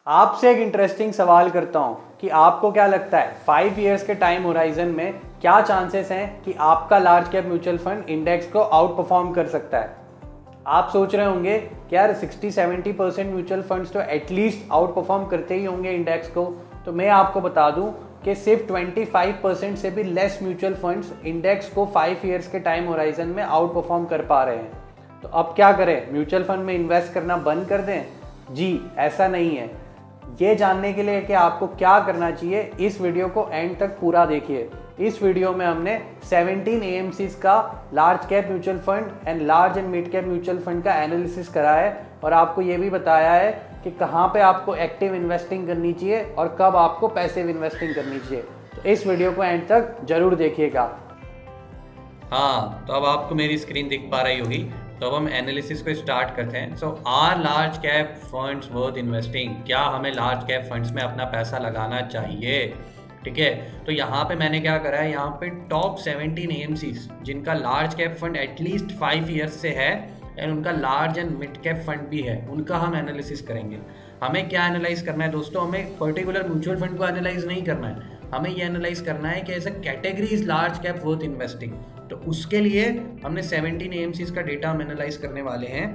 आपसे एक इंटरेस्टिंग सवाल करता हूं कि आपको क्या लगता है 5 इयर्स के टाइम होराइजन में क्या चांसेस हैं कि आपका large cap mutual fund index को आउट परफॉर्म कर सकता है। आप सोच रहे होंगे कि यार 60-70% म्यूचुअल फंड्स तो एटलीस्ट आउट परफॉर्म करते ही होंगे इंडेक्स को। तो मैं आपको बता दूं कि सिर्फ 25% से भी लेस म्यूचुअल फंड्स इंडेक्स को 5 इयर्स के टाइम होराइजन में आउट परफॉर्म कर पा रहे हैं। तो अब क्या करें, म्यूचुअल फंड में इन्वेस्ट करना बंद कर दें? जी ऐसा नहीं है। ये जानने के लिए कि आपको क्या करना चाहिए, इस वीडियो को एंड तक पूरा देखिए। इस वीडियो में हमने 17 AMCs का large cap mutual fund and large and mid cap mutual fund का एनालिसिस करा है और आपको ये भी बताया है कि कहाँ पे आपको एक्टिव इन्वेस्टिंग करनी चाहिए और कब आपको पैसिव इन्वेस्टिंग करनी चाहिए। तो इस वीडियो को एंड तक जरूर देखिएगा। हाँ, तो अब आपको मेरी स्क्रीन दिख पा रही होगी। तो अब हम एनालिसिस को स्टार्ट करते हैं। So are large cap funds worth investing, क्या हमें लार्ज कैप फंड्स में अपना पैसा लगाना चाहिए? ठीक है, तो यहाँ पे मैंने क्या करा है, यहाँ पे टॉप 17 AMCs जिनका large cap fund at least 5 years से है एंड उनका large and mid cap fund भी है, उनका हम एनालिसिस करेंगे। हमें क्या एनालाइज करना है दोस्तों? हमें पर्टिकुलर म्यूचुअल फंड को एनालाइज नहीं करना है, हमें ये एनालाइज करना है कि as a category is large cap worth investing. तो उसके लिए हमने 17 AMCs का डेटा हम एनालाइज करने वाले हैं।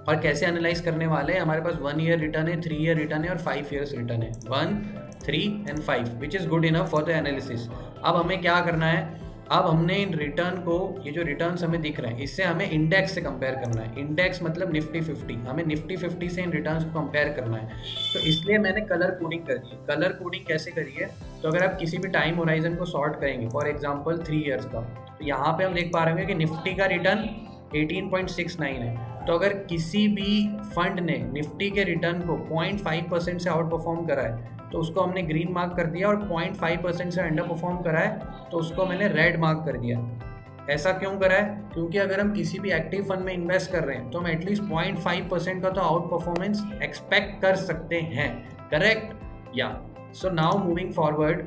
और कैसे एनालाइज करने वाले हैं? हमारे पास 1 ईयर रिटर्न है, 3 ईयर रिटर्न है और 5 ईयर्स रिटर्न है। 1, 3 and 5 which is good enough for the analysis. अब हमें क्या करना है, अब हमने इन रिटर्न को, ये जो रिटर्न्स हमें दिख रहे हैं, इससे हमें इंडेक्स से कंपेयर करना है। इंडेक्स मतलब निफ्टी 50, हमें निफ्टी 50 से इन रिटर्न्स को कंपेयर करना है। तो इसलिए मैंने कलर कोडिंग कर दी। कलर कोडिंग कैसे करी है? तो अगर आप किसी भी टाइम होराइजन को सॉर्ट करेंगे, फॉर एग्जांपल 3 इयर्स का, तो यहाँ पे हम देख पा रहे होंगे कि निफ्टी का रिटर्न 18.69 है। तो अगर किसी भी फंड ने निफ्टी के रिटर्न को 0.5% से आउट परफॉर्म करा है तो उसको हमने ग्रीन मार्क कर दिया, और 0.5% से अंडर परफॉर्म करा है तो उसको मैंने रेड मार्क कर दिया। ऐसा क्यों करा है? क्योंकि अगर हम किसी भी एक्टिव फंड में इन्वेस्ट कर रहे हैं तो हम एटलीस्ट 0.5% का तो आउट परफॉर्मेंस एक्सपेक्ट कर सकते हैं। करेक्ट? या सो नाउ मूविंग फॉरवर्ड,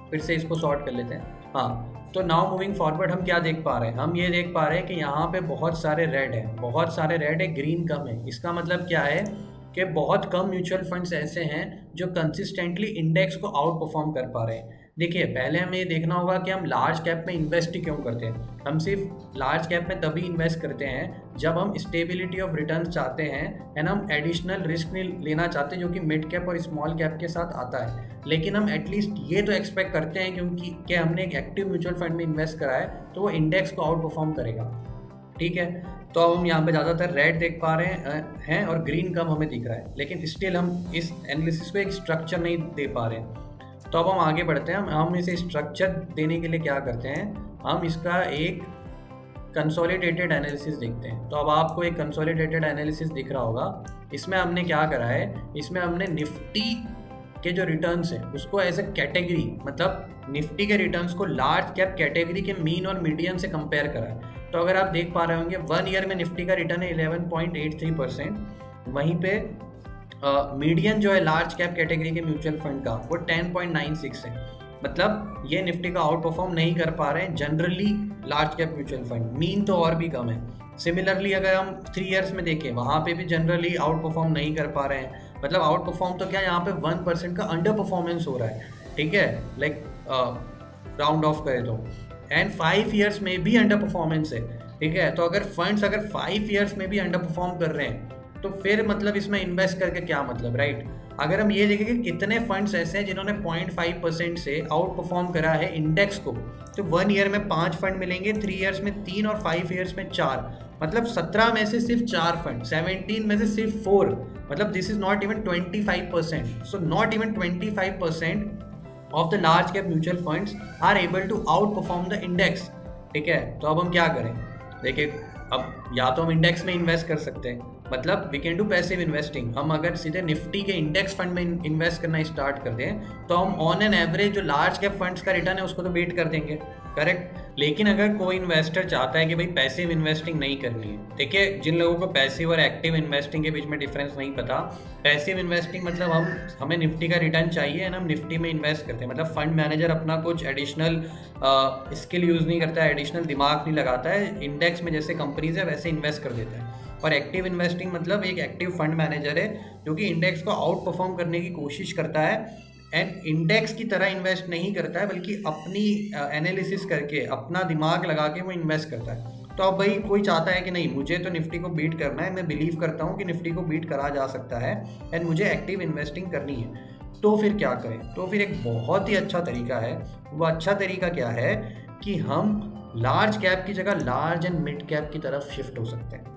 फिर से इसको सॉर्ट कर लेते हैं। हाँ, तो नाउ मूविंग फॉरवर्ड हम क्या देख पा रहे हैं? हम ये देख पा रहे हैं कि यहाँ पे बहुत सारे रेड हैं, बहुत सारे रेड है, ग्रीन कम है। इसका मतलब क्या है कि बहुत कम म्यूचुअल फंड्स ऐसे हैं जो कंसिस्टेंटली इंडेक्स को आउट परफॉर्म कर पा रहे हैं। देखिए, पहले हमें ये देखना होगा कि हम लार्ज कैप में इन्वेस्ट ही क्यों करते हैं। हम सिर्फ लार्ज कैप में तभी इन्वेस्ट करते हैं जब हम स्टेबिलिटी ऑफ रिटर्न चाहते हैं एंड हम एडिशनल रिस्क नहीं लेना चाहते जो कि मिड कैप और स्मॉल कैप के साथ आता है। लेकिन हम एटलीस्ट ये तो एक्सपेक्ट करते हैं क्योंकि कि हमने एक एक्टिव म्यूचुअल फंड में इन्वेस्ट करा है तो वो इंडेक्स को आउट परफॉर्म करेगा। ठीक है, तो अब हम यहाँ पे ज़्यादातर रेड देख पा रहे हैं और ग्रीन कम हमें दिख रहा है, लेकिन स्टिल हम इस एनालिसिस को एक स्ट्रक्चर नहीं दे पा रहे हैं। तो अब हम आगे बढ़ते हैं। हम इसे स्ट्रक्चर देने के लिए क्या करते हैं, हम इसका एक कंसोलिडेटेड एनालिसिस देखते हैं। तो अब आपको एक कंसोलिडेटेड एनालिसिस दिख रहा होगा। इसमें हमने क्या करा है, इसमें हमने निफ्टी के जो रिटर्न्स हैं उसको एज ए कैटेगरी, मतलब निफ्टी के रिटर्न्स को लार्ज कैप कैटेगरी के मीन और मीडियन से कंपेयर करा है। तो अगर आप देख पा रहे होंगे 1 ईयर में निफ्टी का रिटर्न है 11.83%, वहीं पे मीडियन जो है लार्ज कैप कैटेगरी के म्यूचुअल फंड का वो 10.96 है। मतलब ये निफ्टी का आउट परफॉर्म नहीं कर पा रहे हैं generally large cap mutual fund, mean तो और भी कम है। सिमिलरली अगर हम 3 इयर्स में देखें, वहाँ पे भी जनरली आउट परफॉर्म नहीं कर पा रहे हैं। मतलब आउट परफॉर्म तो क्या, यहाँ पे 1% का अंडर परफॉर्मेंस हो रहा है। ठीक है, लाइक राउंड ऑफ करें तो। एंड 5 इयर्स में भी अंडर परफॉर्मेंस है। ठीक है, तो अगर फंड्स अगर 5 इयर्स में भी अंडर परफॉर्म कर रहे हैं तो फिर मतलब इसमें इन्वेस्ट करके क्या मतलब, राइट? अगर हम ये देखें कि कितने फंड्स ऐसे हैं जिन्होंने 0.5% से आउट परफॉर्म करा है इंडेक्स को, तो 1 ईयर में 5 फंड मिलेंगे, 3 इयर्स में 3 और 5 इयर्स में 4। मतलब 17 में से सिर्फ 4 फंड, 17 में से सिर्फ 4। मतलब this is not even 25%। So not even 25% of the large cap mutual funds are able to outperform the index. ठीक है, तो अब हम क्या करें? देखिए, अब या तो हम इंडेक्स में इन्वेस्ट कर सकते हैं, मतलब we can do passive investing. हम अगर सीधे निफ्टी के इंडेक्स फंड में इन्वेस्ट करना स्टार्ट कर दें तो हम ऑन एन एवरेज जो लार्ज कैप फंड्स का रिटर्न है उसको तो बीट कर देंगे। करेक्ट? लेकिन अगर कोई इन्वेस्टर चाहता है कि भाई पैसिव इन्वेस्टिंग नहीं करनी है, देखिए जिन लोगों को पैसिव और एक्टिव इन्वेस्टिंग के बीच में डिफरेंस नहीं पता, पैसिव इन्वेस्टिंग मतलब हमें निफ्टी का रिटर्न चाहिए एंड हम निफ्टी में इन्वेस्ट करते हैं। मतलब फंड मैनेजर अपना कुछ एडिशनल स्किल यूज़ नहीं करता है, एडिशनल दिमाग नहीं लगाता है, इंडेक्स में जैसे कंपनीज है वैसे इन्वेस्ट कर देता है। और एक्टिव इन्वेस्टिंग मतलब एक एक्टिव फंड मैनेजर है जो कि इंडेक्स को आउट परफॉर्म करने की कोशिश करता है एंड इंडेक्स की तरह इन्वेस्ट नहीं करता है, बल्कि अपनी एनालिसिस करके अपना दिमाग लगा के वो इन्वेस्ट करता है। तो अब भाई कोई चाहता है कि नहीं मुझे तो निफ्टी को बीट करना है, मैं बिलीव करता हूँ कि निफ्टी को बीट करा जा सकता है एंड मुझे एक्टिव इन्वेस्टिंग करनी है, तो फिर क्या करें? तो फिर एक बहुत ही अच्छा तरीका है। वो अच्छा तरीका क्या है कि हम लार्ज कैप की जगह लार्ज एंड मिड कैप की तरफ शिफ्ट हो सकते हैं।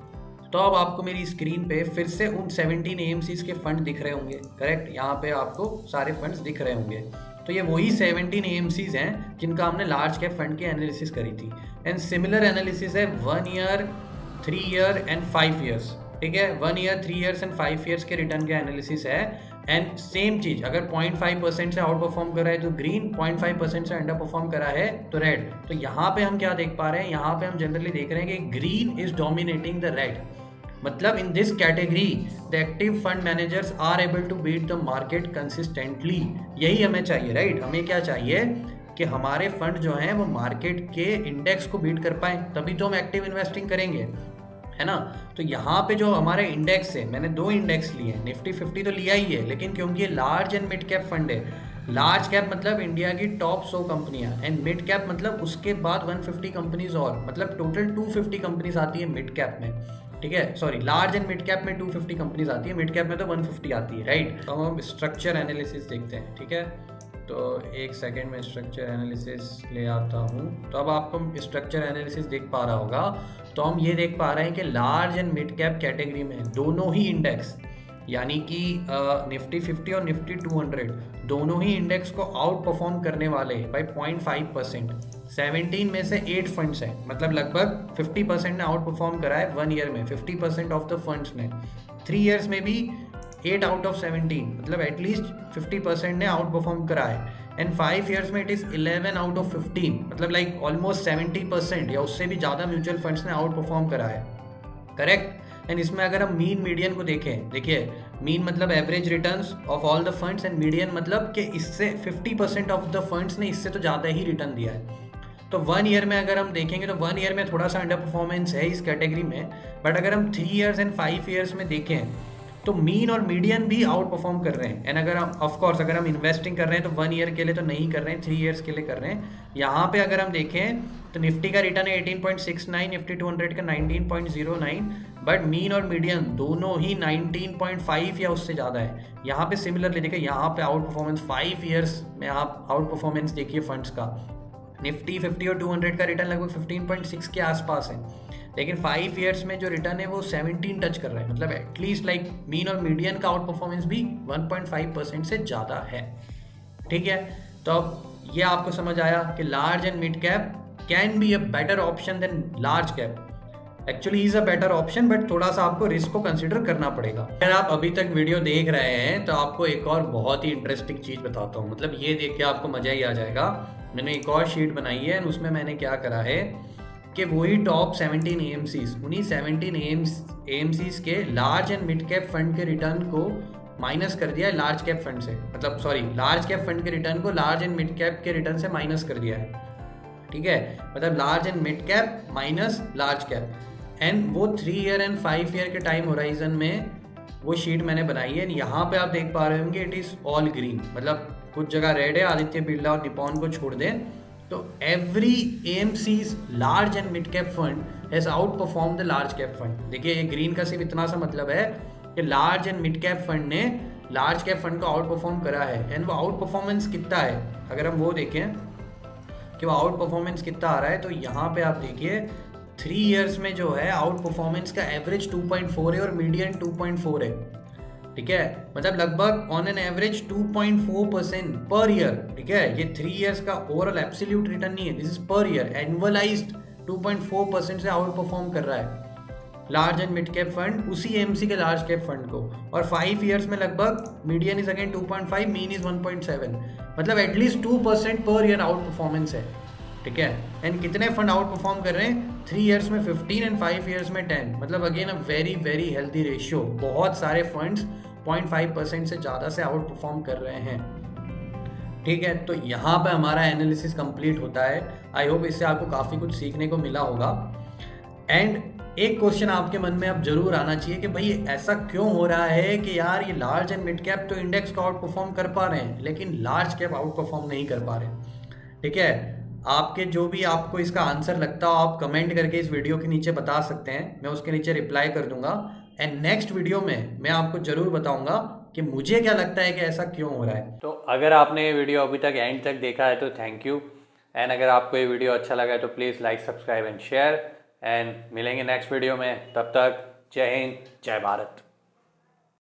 तो अब आपको मेरी स्क्रीन पे फिर से उन 17 AMCs के फंड दिख रहे होंगे, करेक्ट? यहाँ पे आपको सारे फंड्स दिख रहे होंगे। तो ये वही 17 AMCs हैं जिनका हमने लार्ज कैप फंड की एनालिसिस करी थी एंड सिमिलर एनालिसिस है 1 ईयर, 3 ईयर एंड 5 ईयर्स। ठीक है, 1 ईयर, 3 ईयर्स एंड 5 ईयर्स के रिटर्न का एनालिसिस है एंड सेम चीज अगर 0.5% से आउट परफॉर्म कर रहा है तो ग्रीन, 0.5% से अंडर परफॉर्म करा है तो रेड। तो यहाँ पे हम क्या देख पा रहे हैं? यहाँ पे हम जनरली देख रहे हैं कि green is dominating the red. मतलब in this category the active fund managers are able to beat the market consistently. यही हमें चाहिए, राइट? हमें क्या चाहिए कि हमारे फंड जो हैं वो मार्केट के इंडेक्स को बीट कर पाए, तभी तो हम एक्टिव इन्वेस्टिंग करेंगे, है ना? तो यहाँ पे जो हमारे इंडेक्स है, मैंने 2 इंडेक्स लिए हैं, निफ्टी 50 तो लिया ही है, लेकिन क्योंकि ये large and mid cap fund है, लार्ज कैप मतलब इंडिया की टॉप 100 कंपनियां एंड मिड कैप मतलब उसके बाद 150 कंपनीज और, मतलब टोटल 250 कंपनीज आती है मिड कैप में। ठीक है, sorry, large and mid cap में 250 कंपनीज आती है, मिड कैप में तो 150 आती है, राइट? तो हम स्ट्रक्चर एनालिसिस देखते हैं। ठीक है, तो एक सेकेंड में स्ट्रक्चर एनालिसिस ले आता हूँ। तो अब आपको स्ट्रक्चर एनालिसिस दिख पा रहा होगा। तो हम ये देख पा रहे हैं कि large and mid cap category में दोनों ही इंडेक्स, यानी कि निफ्टी 50 और निफ्टी 200 दोनों ही इंडेक्स को आउट परफॉर्म करने वाले बाई 0.5%। 17 में से 8 फंड्स हैं, मतलब लगभग 50% ने आउट परफॉर्म करा है 1 ईयर में, 50% ऑफ द फंड्स ने। 3 ईयर्स में भी 8 आउट ऑफ 17, मतलब एटलीस्ट 50% ने आउट परफॉर्म करा है एंड 5 ईयर्स में इट इज़ 11 आउट ऑफ 15, मतलब लाइक ऑलमोस्ट 70% या उससे भी ज़्यादा म्यूचुअल फंड्स ने आउट परफॉर्म करा है, करेक्ट? एंड इसमें अगर हम मीन मीडियन को देखें, देखिए मीन मतलब average returns of all the funds and median मतलब कि इससे 50% ऑफ द फंड्स ने इससे तो ज़्यादा ही रिटर्न दिया है। तो 1 ईयर में अगर हम देखेंगे तो 1 ईयर में थोड़ा सा अंडर परफॉर्मेंस है इस कैटेगरी में, बट अगर हम 3 ईयर्स एंड 5 ईयर्स में देखें तो मीन और मीडियन भी आउट परफॉर्म कर रहे हैं। एंड अगर हम ऑफकोर्स अगर हम इन्वेस्टिंग कर रहे हैं तो 1 ईयर के लिए तो नहीं कर रहे हैं, 3 ईयर्स के लिए कर रहे हैं। यहाँ पे अगर हम देखें तो निफ्टी का रिटर्न है 18.69, निफ्टी 200 का 19.09, बट मीन और मीडियन दोनों ही 19.5 या उससे ज़्यादा है। यहाँ पे सिमिलरली देखिए, यहाँ पे आउट परफॉर्मेंस 5 ईयर्स में आप आउट परफॉर्मेंस देखिए फंड्स का, निफ्टी 50 और 200 का रिटर्न लगभग 15.6 के आसपास है, लेकिन 5 ईयर्स में जो रिटर्न है वो 17 टच कर रहा है, मतलब एटलीस्ट लाइक मीन और मीडियन का आउट परफॉर्मेंस भी 1.5% से ज़्यादा है। ठीक है, तो अब ये आपको समझ आया कि large and mid cap can be a better option than large cap. Actually is a better option, but थोड़ा सा आपको रिस्क को कंसिडर करना पड़ेगा। अगर आप अभी तक वीडियो देख रहे हैं तो आपको एक और बहुत ही इंटरेस्टिंग चीज़ बताता हूँ, मतलब ये देख के आपको मज़ा ही आ जाएगा। मैंने एक और शीट बनाई है और उसमें मैंने क्या करा है कि वही टॉप 17 AMCs, उन्हीं 17 AMCs के large and mid cap fund के रिटर्न को माइनस कर दिया है लार्ज कैप फंड से, मतलब सॉरी लार्ज कैप फंड के रिटर्न को लार्ज एंड मिड कैप के रिटर्न से माइनस कर दिया है। ठीक है, मतलब large and mid cap minus large cap, and वो 3 ईयर एंड 5 ईयर के टाइम होराइजन में वो शीट मैंने बनाई है। यहाँ पे आप देख पा रहे होंगे इट इज़ ऑल ग्रीन, मतलब कुछ जगह रेड है, आदित्य बिरला और निपॉन को छोड़ दें तो every AMC's large and mid cap fund has out perform the large cap fund. देखिए ये ग्रीन का सिर्फ इतना सा मतलब है कि large and mid cap fund ने लार्ज कैप फंड को आउट परफॉर्म करा है। एंड वो आउट परफॉर्मेंस कितना है, अगर हम वो देखें कि वो आउट परफॉर्मेंस कितना आ रहा है, तो यहाँ पे आप देखिए 3 ईयर्स में जो है आउट परफॉर्मेंस का एवरेज 2.4 है और मीडियन 2.4 है। ठीक है, मतलब लगभग on an average 2.4% per year. ठीक है, ये 3 ईयर्स का ओवरऑल एब्सोल्यूट रिटर्न नहीं है, this is per year, annualised 2.4% से आउट परफॉर्म कर रहा है large and mid cap fund उसी AMC के लार्ज कैप फंड को। और 5 ईयर्स में लगभग median is again 2.5, mean is 1.7, मतलब at least 2% per year out performance है। ठीक है, एंड कितने फंड आउट परफॉर्म कर रहे हैं? 3 ईयर्स में 15 एंड 5 ईयर्स में 10, मतलब again a very very healthy ratio. बहुत सारे फंड्स 0.5% से ज़्यादा से आउट परफॉर्म कर रहे हैं। ठीक है, तो यहाँ पे हमारा एनालिसिस कंप्लीट होता है। आई होप इससे आपको काफ़ी कुछ सीखने को मिला होगा। एंड एक क्वेश्चन आपके मन में अब जरूर आना चाहिए कि भाई ऐसा क्यों हो रहा है कि यार ये लार्ज एंड मिड कैप तो इंडेक्स को आउट परफॉर्म कर पा रहे हैं लेकिन लार्ज कैप आउट परफॉर्म नहीं कर पा रहे। ठीक है, आपके जो भी आपको इसका आंसर लगता हो आप कमेंट करके इस वीडियो के नीचे बता सकते हैं, मैं उसके नीचे रिप्लाई कर दूंगा। एंड नेक्स्ट वीडियो में मैं आपको जरूर बताऊंगा कि मुझे क्या लगता है कि ऐसा क्यों हो रहा है। तो अगर आपने ये वीडियो अभी तक एंड तक देखा है तो थैंक यू। एंड अगर आपको ये वीडियो अच्छा लगा है तो please like, subscribe and share. And मिलेंगे नेक्स्ट वीडियो में, तब तक जय हिंद, जय भारत।